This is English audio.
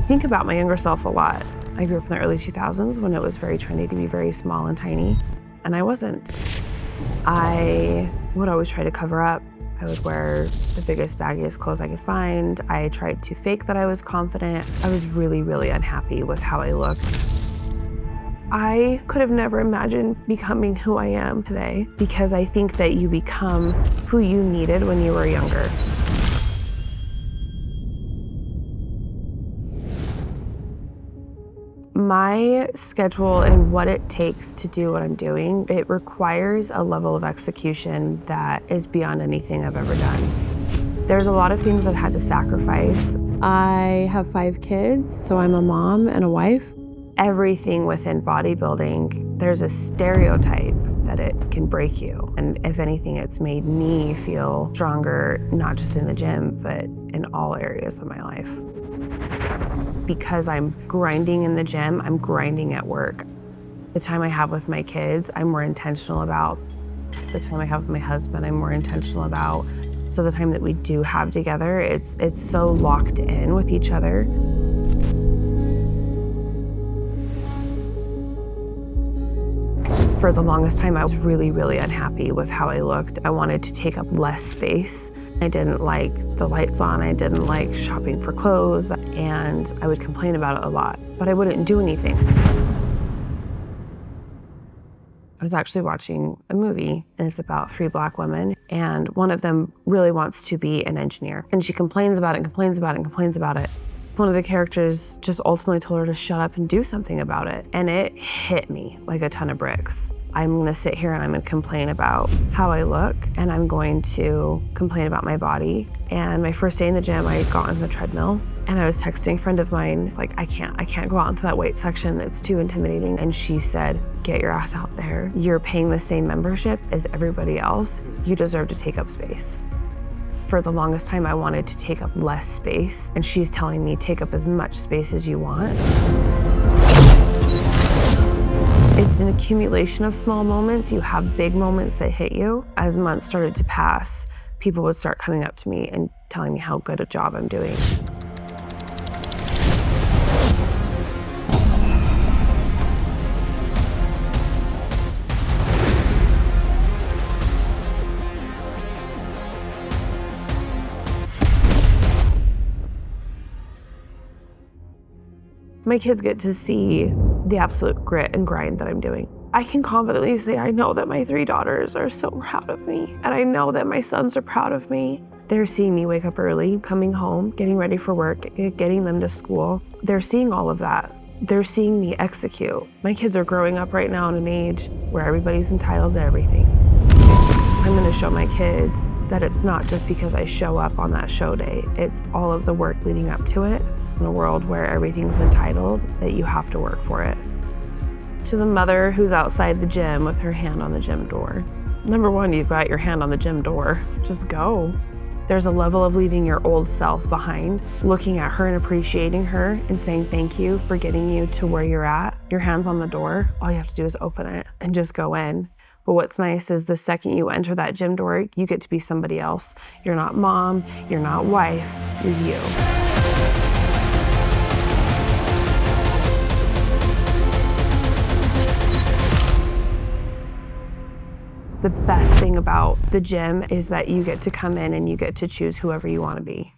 think about my younger self a lot. I grew up in the early 2000s when it was very trendy to be very small and tiny, and I wasn't. I would always try to cover up. I would wear the biggest, baggiest clothes I could find. I tried to fake that I was confident. I was really, really unhappy with how I looked. I could have never imagined becoming who I am today because I think that you become who you needed when you were younger. My schedule and what it takes to do what I'm doing, it requires a level of execution that is beyond anything I've ever done. There's a lot of things I've had to sacrifice. I have 5 kids, so I'm a mom and a wife. Everything within bodybuilding, there's a stereotype that it can break you. And if anything, it's made me feel stronger, not just in the gym, but in all areas of my life. Because I'm grinding in the gym, I'm grinding at work. The time I have with my kids, I'm more intentional about. The time I have with my husband, I'm more intentional about. So the time that we do have together, it's so locked in with each other. For the longest time, I was really, really unhappy with how I looked. I wanted to take up less space. I didn't like the lights on. I didn't like shopping for clothes, and I would complain about it a lot, but I wouldn't do anything. I was actually watching a movie, and it's about 3 Black women, and one of them really wants to be an engineer, and she complains about it and complains about it and complains about it. One of the characters just ultimately told her to shut up and do something about it, and it hit me like a ton of bricks. I'm gonna sit here and I'm gonna complain about how I look, and I'm going to complain about my body. And my first day in the gym, I got on the treadmill, and I was texting a friend of mine, it's like, I can't go out into that weight section, it's too intimidating. And she said, get your ass out there. You're paying the same membership as everybody else. You deserve to take up space. For the longest time, I wanted to take up less space, and she's telling me, take up as much space as you want. It's an accumulation of small moments. You have big moments that hit you. As months started to pass, people would start coming up to me and telling me how good a job I'm doing. My kids get to see the absolute grit and grind that I'm doing. I can confidently say I know that my 3 daughters are so proud of me, and I know that my sons are proud of me. They're seeing me wake up early, coming home, getting ready for work, getting them to school. They're seeing all of that. They're seeing me execute. My kids are growing up right now in an age where everybody's entitled to everything. I'm gonna show my kids that it's not just because I show up on that show day, it's all of the work leading up to it. In a world where everything's entitled, that you have to work for it. To the mother who's outside the gym with her hand on the gym door. Number one, you've got your hand on the gym door. Just go. There's a level of leaving your old self behind, looking at her and appreciating her and saying thank you for getting you to where you're at. Your hand's on the door. All you have to do is open it and just go in. But what's nice is the second you enter that gym door, you get to be somebody else. You're not mom, you're not wife, you're you. The best thing about the gym is that you get to come in and you get to choose whoever you want to be.